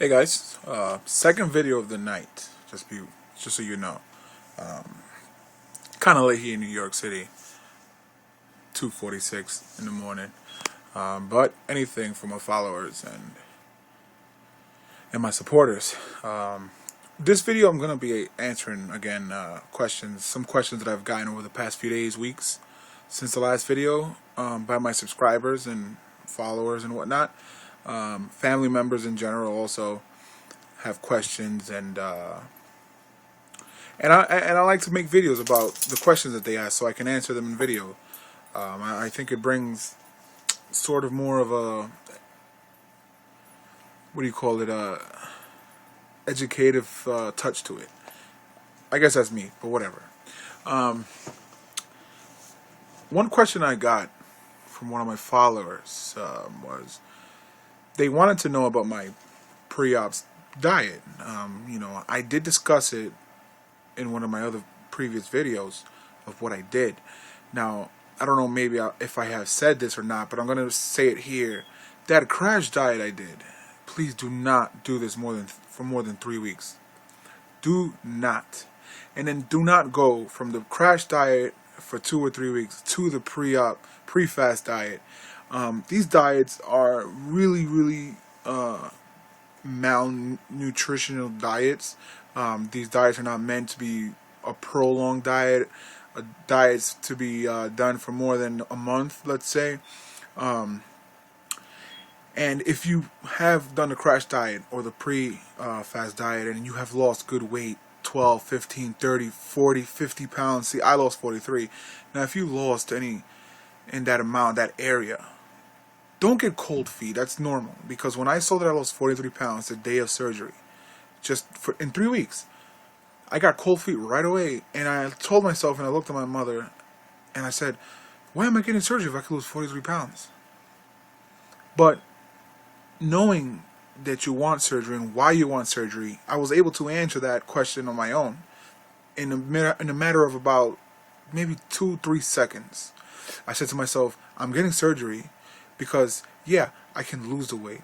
Hey guys, second video of the night. Just so you know, kind of late here in New York City, 2:46 in the morning. But anything for my followers and my supporters. This video I'm gonna be answering again some questions that I've gotten over the past few days, weeks, since the last video by my subscribers and followers and whatnot. Family members in general also have questions, and I like to make videos about the questions that they ask so I can answer them in video. I think it brings sort of more of a, what do you call it, educative touch to it. I guess that's me, but whatever. One question I got from one of my followers was they wanted to know about my pre-ops diet. I did discuss it in one of my other previous videos of what I did. Now, I don't know maybe if I have said this or not, but I'm going to say it here. That crash diet I did, please do not do this for more than 3 weeks. Do not. And then do not go from the crash diet for 2 or 3 weeks to the pre-fast diet. These diets are really malnutritional diets. These diets are not meant to be a prolonged diet. Diets to be done for more than a month, let's say. And if you have done the crash diet or the pre-fast diet and you have lost good weight, 12, 15, 30, 40, 50 pounds. See, I lost 43. Now, if you lost any in that amount, that area, don't get cold feet. That's normal. Because when I saw that I lost 43 pounds the day of surgery, in 3 weeks, I got cold feet right away. And I told myself, and I looked at my mother, and I said, why am I getting surgery if I could lose 43 pounds? But knowing that you want surgery and why you want surgery, I was able to answer that question on my own in a matter of about maybe 2-3 seconds. I said to myself, I'm getting surgery because, yeah, I can lose the weight,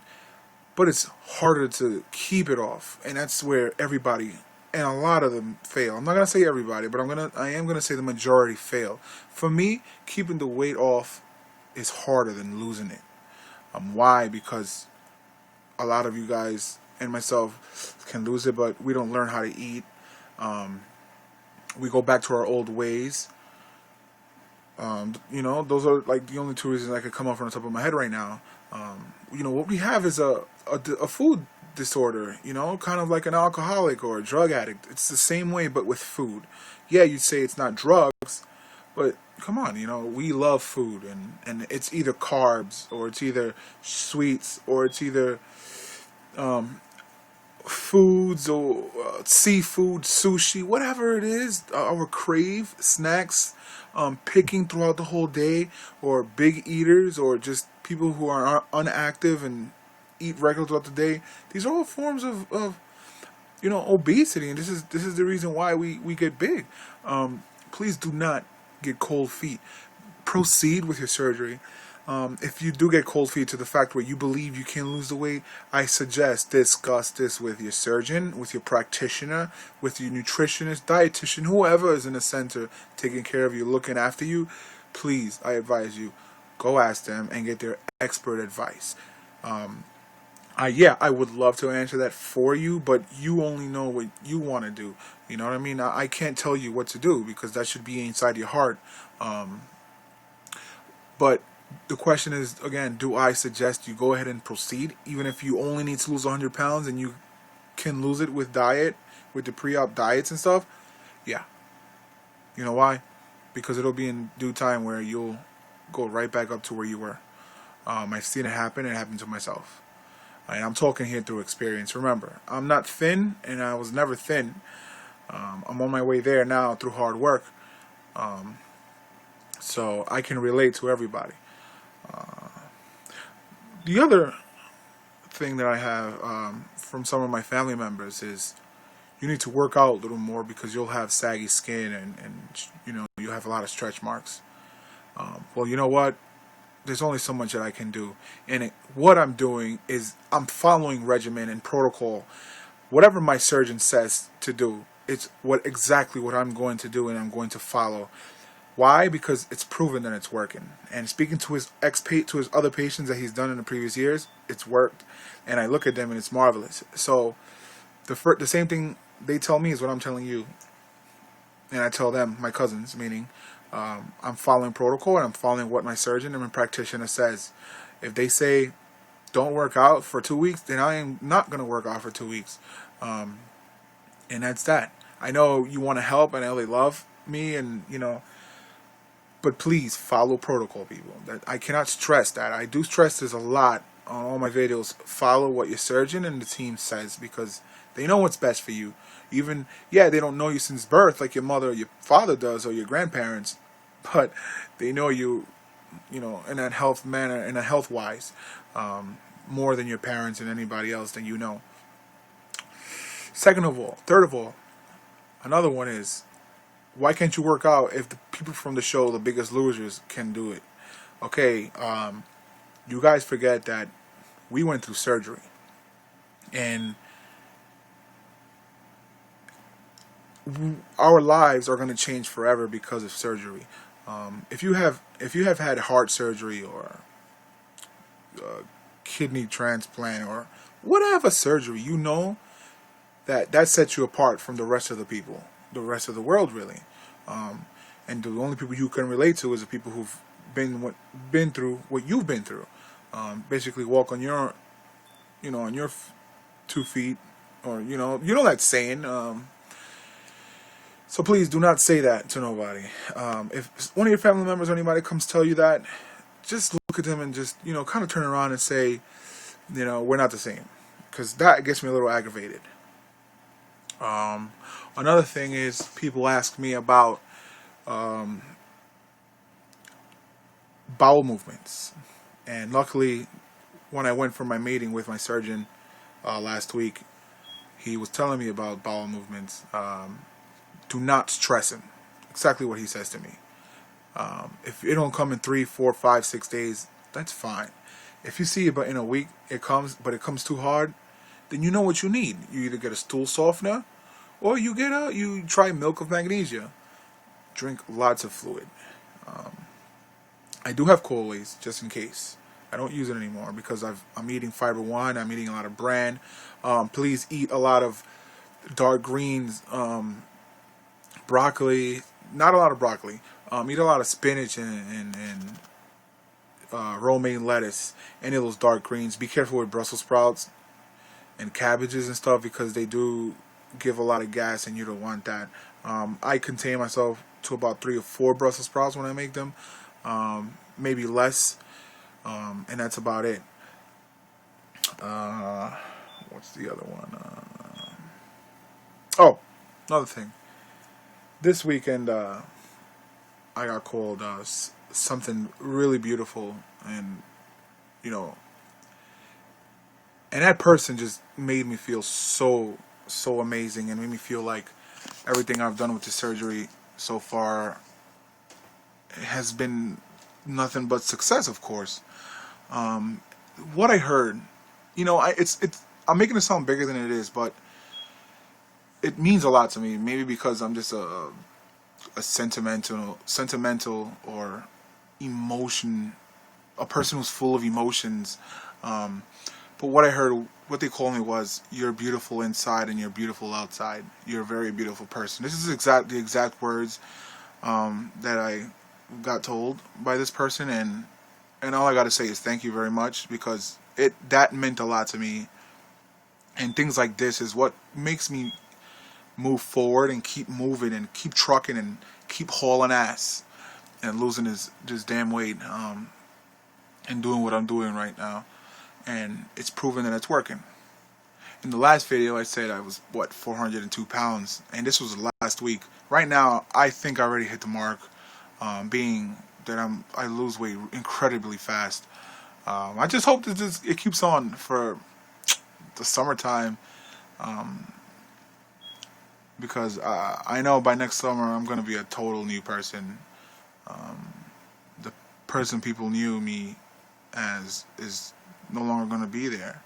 but it's harder to keep it off, and that's where everybody, and a lot of them, fail. I'm not going to say everybody, but I am going to say the majority fail. For me, keeping the weight off is harder than losing it. Why? Because a lot of you guys and myself can lose it, but we don't learn how to eat. We go back to our old ways. Those are like the only two reasons I could come up from the top of my head right now. What we have is a food disorder, kind of like an alcoholic or a drug addict. It's the same way, but with food. Yeah, you'd say it's not drugs, but come on, we love food, and it's either carbs, or it's either sweets, or it's either foods, or seafood, sushi, whatever it is, our crave, snacks, picking throughout the whole day, or big eaters, or just people who are unactive and eat regular throughout the day. These are all forms of obesity, and this is the reason why we get big. Please do not get cold feet. Proceed with your surgery. If you do get cold feet to the fact where you believe you can lose the weight, I suggest discuss this with your surgeon, with your practitioner, with your nutritionist, dietitian, whoever is in the center taking care of you, looking after you. Please, I advise you, go ask them and get their expert advice. I would love to answer that for you, but you only know what you want to do. You know what I mean? I can't tell you what to do because that should be inside your heart. But the question is, again, do I suggest you go ahead and proceed, even if you only need to lose 100 pounds and you can lose it with the pre-op diets and stuff? Yeah. You know why? Because it'll be in due time where you'll go right back up to where you were. I've seen it happen. It happened to myself. And I'm talking here through experience. Remember, I'm not thin, and I was never thin. I'm on my way there now through hard work. So I can relate to everybody. The other thing that I have from some of my family members is you need to work out a little more because you'll have saggy skin and you have a lot of stretch marks. Well, you know what? there's only so much that I can do. And what I'm doing is I'm following regimen and protocol. Whatever my surgeon says to do, it's exactly what I'm going to do, and I'm going to follow. Why? Because it's proven that it's working. And speaking to his to his other patients that he's done in the previous years, it's worked. And I look at them and it's marvelous. So the same thing they tell me is what I'm telling you, and I tell them, my cousins, meaning I'm following protocol and I'm following what my surgeon and my practitioner says. If they say don't work out for 2 weeks, then I am not going to work out for 2 weeks. And that's that. I know you want to help, and I know they love me, and but please follow protocol, people. That I cannot stress that. I do stress this a lot on all my videos. Follow what your surgeon and the team says, because they know what's best for you. Even, they don't know you since birth like your mother or your father does, or your grandparents, but they know you, in a health manner, in a health wise, more than your parents and anybody else that you know. Third of all, another one is, why can't you work out if the people from the show, The Biggest Losers, can do it? Okay, you guys forget that we went through surgery, and our lives are going to change forever because of surgery. If you have had heart surgery or kidney transplant or whatever surgery, that sets you apart from the rest of the people, the rest of the world, really. And the only people you can relate to is the people who've been through what you've been through. Basically, walk on your, on your 2 feet, or that saying. So please do not say that to nobody. If one of your family members or anybody comes tell you that, just look at them and just kind of turn around and say, we're not the same, because that gets me a little aggravated. Another thing is, people ask me about bowel movements, and luckily, when I went for my meeting with my surgeon last week, he was telling me about bowel movements. Do not stress him. Exactly what he says to me. If it don't come in 3, 4, 5, 6 days, that's fine. If you see it in a week, it comes too hard, then you know what you need. You either get a stool softener, or you try milk of magnesia. Drink lots of fluid. I do have Colace, just in case. I don't use it anymore because I'm eating Fiber One. I'm eating a lot of bran. Please eat a lot of dark greens, broccoli. Not a lot of broccoli. Eat a lot of spinach and romaine lettuce. Any of those dark greens. Be careful with Brussels sprouts and cabbages and stuff, because they do give a lot of gas, and you don't want that. I contain myself to about 3 or 4 Brussels sprouts when I make them, maybe less, and that's about it. What's the other one? Oh, another thing. This weekend, I got called something really beautiful, and and that person just made me feel so amazing, and made me feel like everything I've done with the surgery so far has been nothing but success, of course. What I heard, I'm making it sound bigger than it is, but it means a lot to me. Maybe because I'm just a sentimental or a person who's full of emotions. But what I heard, what they called me was, "You're beautiful inside and you're beautiful outside. You're a very beautiful person." This is the exact words that I got told by this person, and all I got to say is thank you very much, because that meant a lot to me. And things like this is what makes me move forward and keep moving and keep trucking and keep hauling ass and losing this damn weight, and doing what I'm doing right now. And it's proven that it's working. In the last video, I said I was 402 pounds, and this was last week. Right now, I think I already hit the mark, being that I lose weight incredibly fast. I just hope that it keeps on for the summertime, because I know by next summer I'm going to be a total new person. The person people knew me as is no longer going to be there,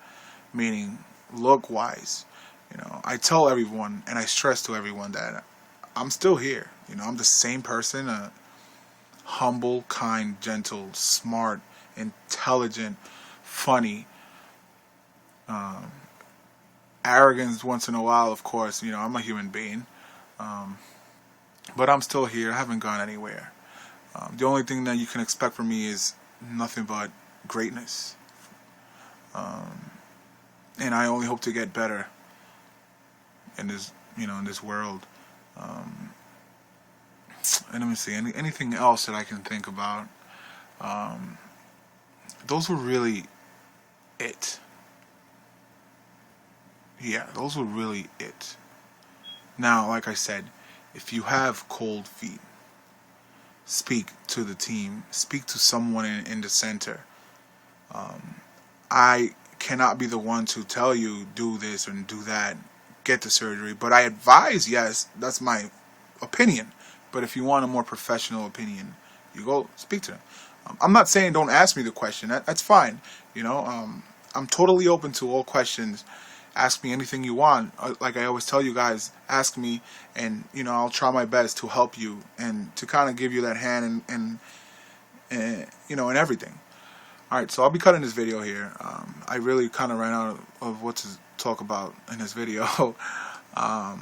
meaning look wise. I tell everyone and I stress to everyone that I'm still here. I'm the same person, humble, kind, gentle, smart, intelligent, funny, arrogance once in a while, of course. I'm a human being, but I'm still here. I haven't gone anywhere. The only thing that you can expect from me is nothing but greatness, and I only hope to get better in this world. And let me see, anything else that I can think about. Those were really it. Yeah, those were really it. Now, like I said, if you have cold feet, speak to the team. Speak to someone in the center. I cannot be the one to tell you do this and do that, get the surgery. But I advise, yes, that's my opinion. But if you want a more professional opinion, you go speak to them. I'm not saying don't ask me the question. That's fine. I'm totally open to all questions. Ask me anything you want. Like I always tell you guys, ask me, and I'll try my best to help you and to kind of give you that hand and everything. All right, so I'll be cutting this video here. I really kind of ran out of what to talk about in this video. All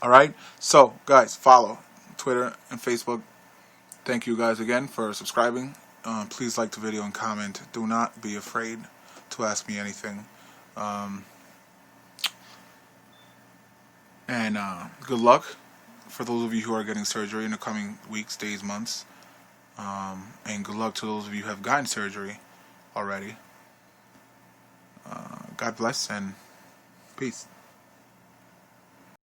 right, so guys, follow Twitter and Facebook. Thank you guys again for subscribing. Please like the video and comment. Do not be afraid to ask me anything. And good luck for those of you who are getting surgery in the coming weeks, days, months. And good luck to those of you who have gotten surgery already. God bless and peace.